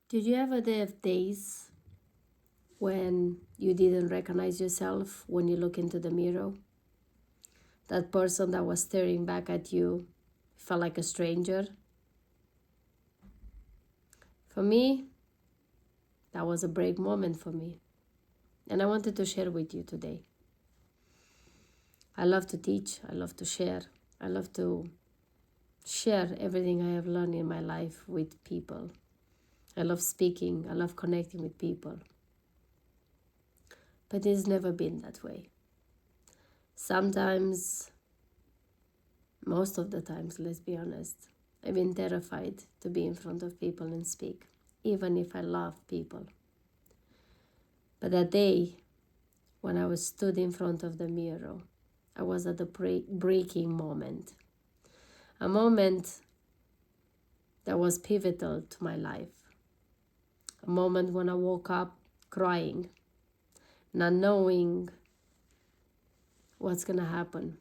Did you ever have days when you didn't recognize yourself when you look into the mirror? That person that was staring back at you felt like a stranger? For me, that was a break moment for me. And I wanted to share with you today. I love to teach. I love to share. I love to share everything I have learned in my life with people. I love speaking. I love connecting with people. But it's never been that way. Sometimes, most of the times, let's be honest, I've been terrified to be in front of people and speak, even if I love people. But that day, when I was stood in front of the mirror, I was at the breaking moment. A moment that was pivotal to my life. A moment when I woke up crying, not knowing what's going to happen,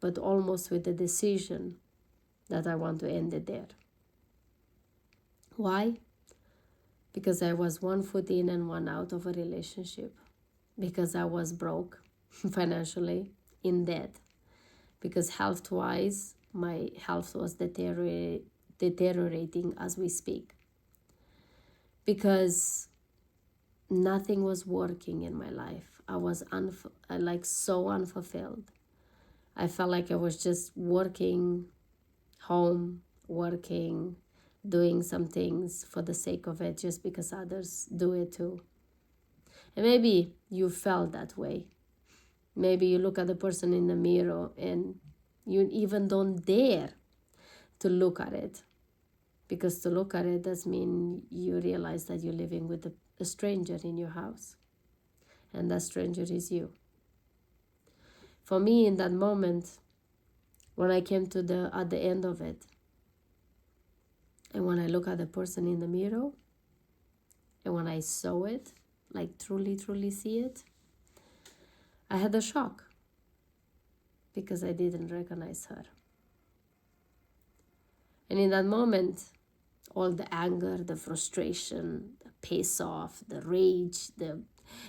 but almost with the decision that I want to end it there. Why? Because I was one foot in and one out of a relationship. Because I was broke financially, in debt. Because health-wise, my health was deteriorating as we speak. Because nothing was working in my life. I was so unfulfilled. I felt like I was just working, home, working, doing some things for the sake of it, just because others do it too. And maybe you felt that way. Maybe you look at the person in the mirror and you even don't dare to look at it. Because to look at it does mean you realize that you're living with a stranger in your house. And that stranger is you. For me, in that moment, when I came to at the end of it, and when I look at the person in the mirror, and when I saw it, like truly see it, I had a shock because I didn't recognize her. And in that moment, all the anger, the frustration, the piss off, the rage,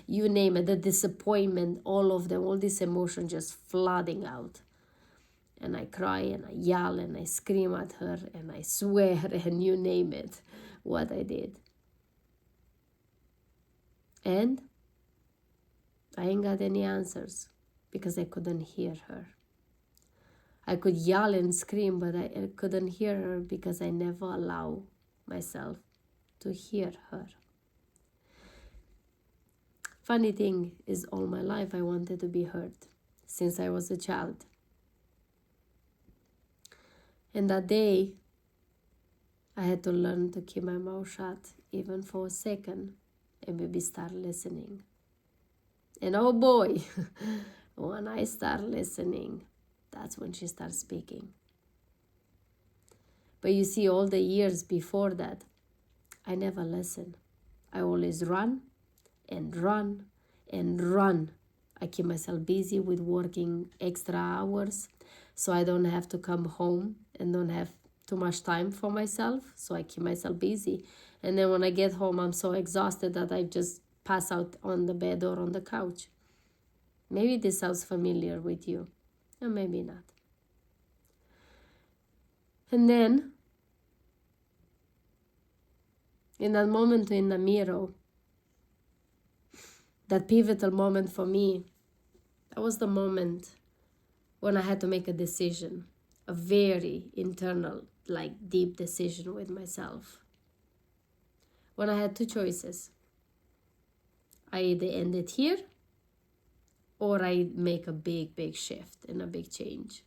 you name it, the disappointment, all of them, all this emotion just flooding out. And I cry and I yell and I scream at her and I swear and you name it, what I did. And I ain't got any answers because I couldn't hear her. I could yell and scream, but I couldn't hear her because I never allow myself to hear her. Funny thing is, all my life I wanted to be heard since I was a child. And that day, I had to learn to keep my mouth shut even for a second and maybe start listening. And oh boy, when I start listening, that's when she starts speaking. But you see, all the years before that, I never listened. I always run and run and run. I keep myself busy with working extra hours so I don't have to come home and don't have too much time for myself. So I keep myself busy. And then when I get home, I'm so exhausted that I just pass out on the bed or on the couch. Maybe this sounds familiar with you, or maybe not. And then, in that moment in the mirror, that pivotal moment for me, that was the moment when I had to make a decision, a very internal, deep decision with myself. When I had two choices. I either end it here or I make a big shift and a big change.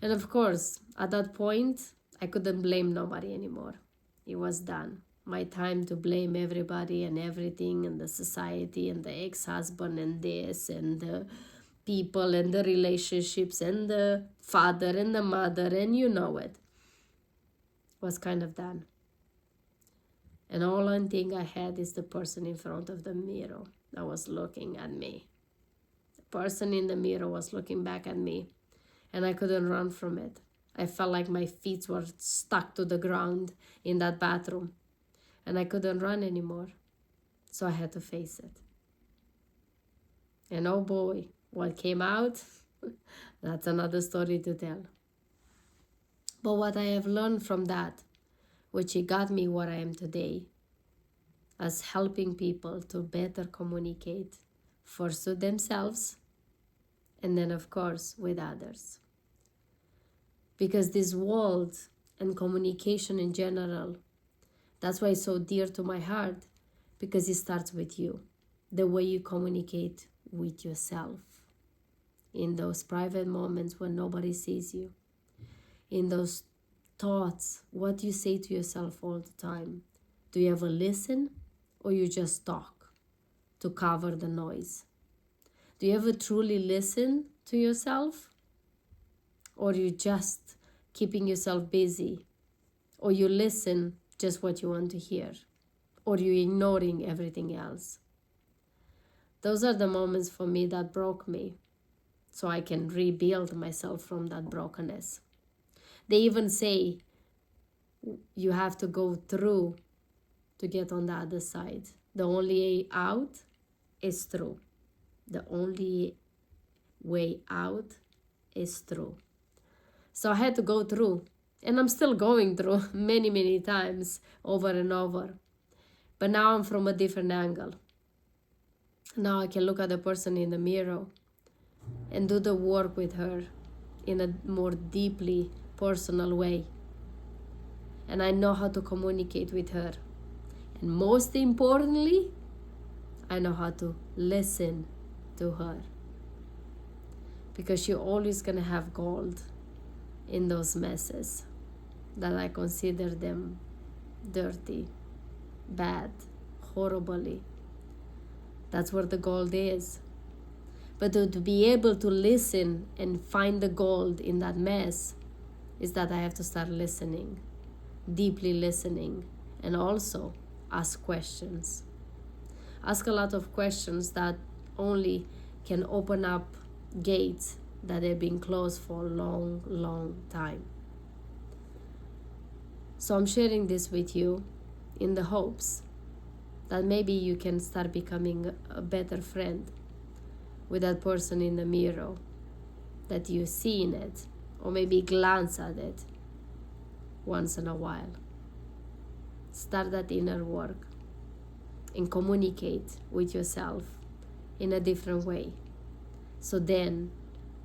And of course, at that point, I couldn't blame nobody anymore. It was done. My time to blame everybody and everything and the society and the ex-husband and this and the people and the relationships and the father and the mother and you know it, was kind of done. And all one thing I had is the person in front of the mirror that was looking at me. The person in the mirror was looking back at me, and I couldn't run from it. I felt like my feet were stuck to the ground in that bathroom. and I couldn't run anymore. So I had to face it. And oh boy, what came out, that's another story to tell. But what I have learned from that, which it got me where I am today, as helping people to better communicate, first to themselves, and then of course with others. Because this world and communication in general, that's why it's so dear to my heart, because it starts with you, the way you communicate with yourself, in those private moments when nobody sees you, in those thoughts, what you say to yourself all the time. Do you ever listen, or you just talk to cover the noise? Do you ever truly listen to yourself, or you just keeping yourself busy, or you listen just what you want to hear, or you ignoring everything else? Those are the moments for me that broke me, so I can rebuild myself from that brokenness. They even say you have to go through to get on the other side. The only way out is through. The only way out is through. So I had to go through, and I'm still going through many, many times over and over. But now I'm from a different angle. Now I can look at the person in the mirror and do the work with her in a more deeply personal way. And I know how to communicate with her. And most importantly, I know how to listen to her. Because you're always going to have gold in those messes that I consider them dirty, bad, horribly. That's where the gold is. But to be able to listen and find the gold in that mess is that I have to start listening, deeply listening, and also ask questions. Ask a lot of questions that only can open up gates that have been closed for a long, long time. So I'm sharing this with you in the hopes that maybe you can start becoming a better friend with that person in the mirror, that you see in it, or maybe glance at it once in a while. Start that inner work and communicate with yourself in a different way. So then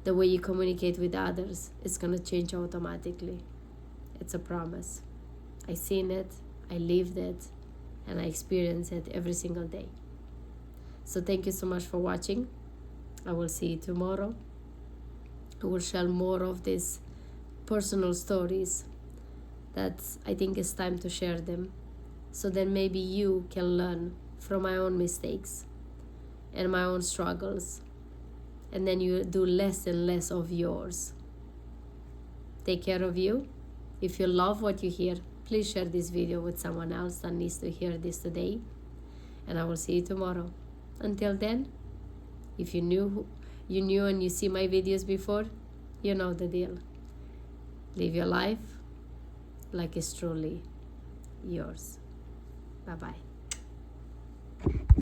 the way you communicate with others is going to change automatically. It's a promise. I seen it, I lived it, and I experience it every single day. So thank you so much for watching. I will see you tomorrow. I will share more of these personal stories that I think it's time to share them, so then maybe you can learn from my own mistakes and my own struggles, and then you do less and less of yours. Take care of you. If you love what you hear, please share this video with someone else that needs to hear this today, and I will see you tomorrow. Until then, if you knew and you see my videos before, you know the deal. Live your life like it's truly yours. Bye-bye.